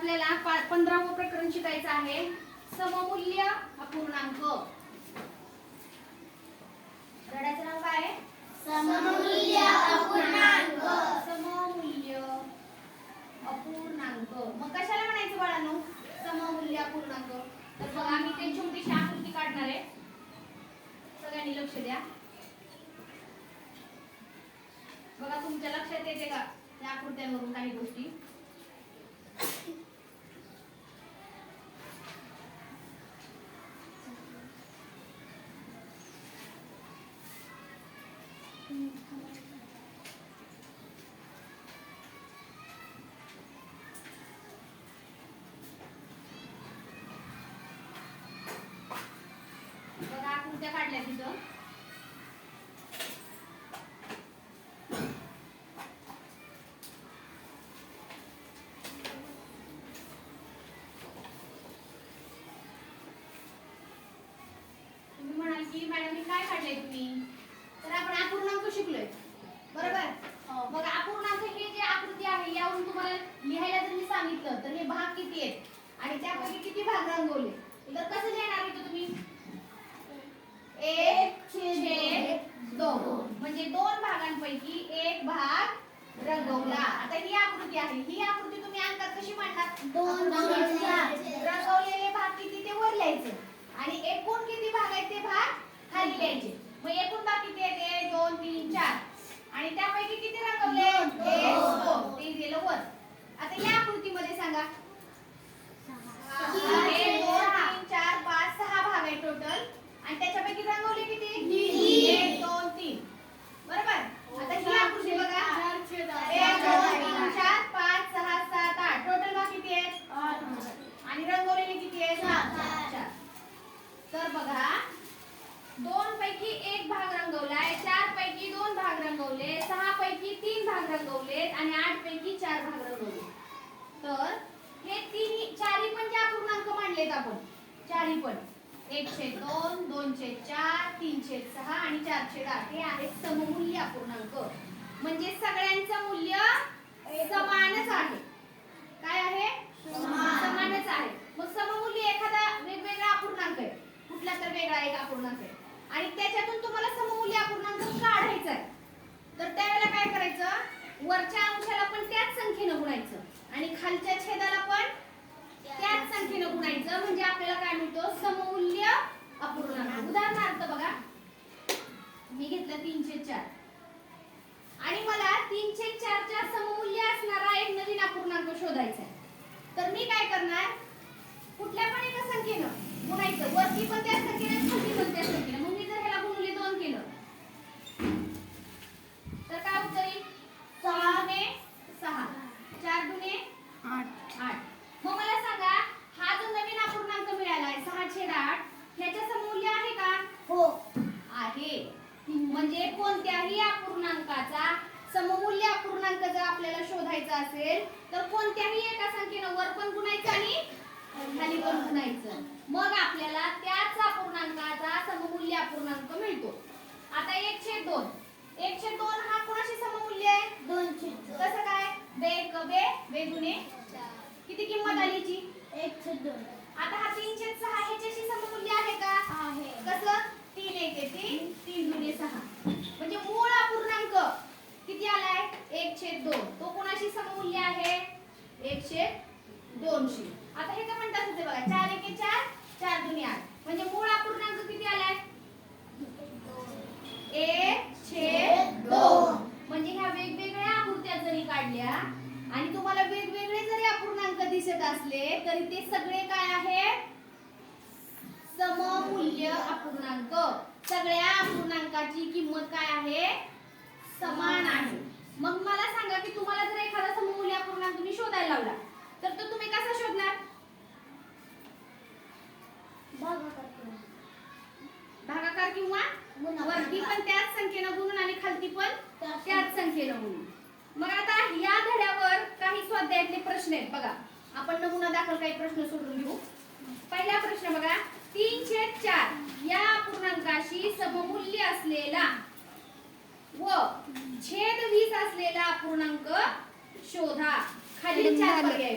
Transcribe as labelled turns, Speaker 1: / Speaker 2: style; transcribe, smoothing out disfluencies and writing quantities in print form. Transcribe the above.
Speaker 1: आपल्याला 15वं प्रकरण शिकायचं आहे. सममूल्य अपूर्णांक. धड्याचं नाव काय आहे?
Speaker 2: सममूल्य अपूर्णांक.
Speaker 1: सममूल्य अपूर्णांक. मग कशाला म्हणायचं बाळांनो सममूल्य अपूर्णांक? तर बघा मी ते छोटीशी आकृती काढणार आहे, सगळ्यांनी लक्ष द्या. बघा तुमच्या लक्षात येते का त्या आकृत्यांवरून काही गोष्टी? बघा आकृत्या काढल्या तिथं. तुम्ही म्हणाल की मॅडम मी काय काढले तुम्ही? तर आपण अपूर्णांक शिकलोय बरोबर. मग अपूर्णांक हे जे आकृती आहे यावरून तुम्हाला लिहायला जर मी सांगितलं तर हे भाग किती आहेत आणि त्यापैकी किती भाग रंगवले तर कसं लिहिणार आहे तुम्ही? 1/2 म्हणजे दोन भागांपैकी एक भाग रंगवला. आता ही आकृती आहे, ही आकृती तुम्ही अंकात कशी मांडणार? 2/4. रंगवलेले भाग किती ते वर लिहायचं आणि एकूण किती भाग आहेत ते भाग खाली लिहायचे. मग एकूण भाग किती आहेत? 1 2 3 4 आणि त्यापैकी किती रंगवले? 1 2 ते दिलं वर. आता या आकृतीमध्ये सांगा 1 2 3 4 5 6 भाग आहेत टोटल आणि त्याच्यापैकी रंगवले किती? 1 2 3 बरोबर. आता ही आकृती बघा 1 2 3 4 5 6 7 8 टोटल भाग किती आहेत? 8 आणि रंगवलेले किती आहेत? 4. तर बघा 2 पैकी 1 भाग रंगवलाय, 4 पैकी 2 भाग रंगवले, 6 पैकी 3 भाग रंगवले आणि 8 पैकी 4 भाग रंगवले. तर हे तिन्ही चारही पण जे अपूर्णांक मांडलेत आपण चारही पण 1/2 2/4 3/6 आणि 4/8 हे आहेत सममूल्य अपूर्णांक. म्हणजे सगळ्यांचं मूल्य समानच आहे. काय आहे? समानच आहे. मग सममूल्य एखादा वेगवेगळा अपूर्णांक आहे, कुठला तर वेगळा एक अपूर्णांक आहे आणि त्याच्यातून तुम्हाला सममूल्य अपूर्णांक काढायचा आहे. तर त्यावेळेला काय करायचं? वरच्या अंशाला पण त्याच संख्येने गुणायचं आणि खालच्या छेदाला पण त्याच संख्येने गुणायचं म्हणजे आपल्याला काय मिळतो? सममूल्य अपूर्णांक. उदाहरणार्थ बघा मी घेतलं 3/4 आणि मला 3/4 च्या सममूल्य असणारा एक नवीन अपूर्णांक शोधायचा आहे. तर मी काय करणार? कुठल्या पण एका संख्येनं गुणायचं, वरती पण त्याच संख्येने खालती पण त्याच संख्येने. मग मी जर ह्याला गुणले 2 केलं तर काय उत्तर येईल? 6 ने 6 4 दुने 8. मग मला सांगा हा जो नवीन अपूर्णांक मिळालाय 6/8 ह्याचे सममूल्य आहे का? हो आहे. म्हणजे कोणत्याही अपूर्णांकाचा सममूल्य अपूर्णांक जर आपल्याला शोधायचा असेल तर कोणत्याही एका संख्येनं वर पण गुणायचं आणि खाली पण गुणायचं. मग आपल्याला त्याच अपूर्णांकाचा सममूल्य अपूर्णांक मिळतो. आता 1/2 1/2 हा कोणाशी सममूल्य आहे? 2/2. कसं काय? बे गुणे किती किंमत आली याची? 1/2. आता हा 3/6 ह्याच्याशी सममूल्य आहे का? आहे. कसं? 3 1 3 3 दुने 6 म्हणजे मूळ अपूर्णांक किती आलाय? 1/2. तो कोणाशी सममूल्य आहे? 1/2 शी. आता हे काय म्हणतात ते बघा 4 1 4 4 दुने 8 म्हणजे मूळ अपूर्णांक किती आलाय? 1/2. म्हणजे ह्या वेगवेगळ्या आकृत्या जरी काढल्या आणि तुम्हाला वेगवेगळे जरी अपूर्णांक दिसत असले तरी ते सगळे काय आहेत? सममूल्य अपूर्णांक. सगळ्या अपूर्णांकाची किंमत काय आहे? समान आहे. मग मला सांगा की तुम्हाला जर एखादा सममूल्य अपूर्णांक तुम्ही शोधायला लावला तर तो तुम्ही कसा शोधणार? भागाकार किंवा वरती पण त्याच संख्येने गुणून आणि खालती पण त्याच संख्येने गुणून. मग आता या धड्यावर काही स्वाध्यायातले प्रश्न आहेत बघा. आपण नमुना दाखल काही प्रश्न सोडून घेऊ. पहिला प्रश्न बघा 3/4 या अपूर्णांकाशी सममूल्य असलेला व छेद 20 असलेला अपूर्णांक शोधा. खालील 4 पर्याय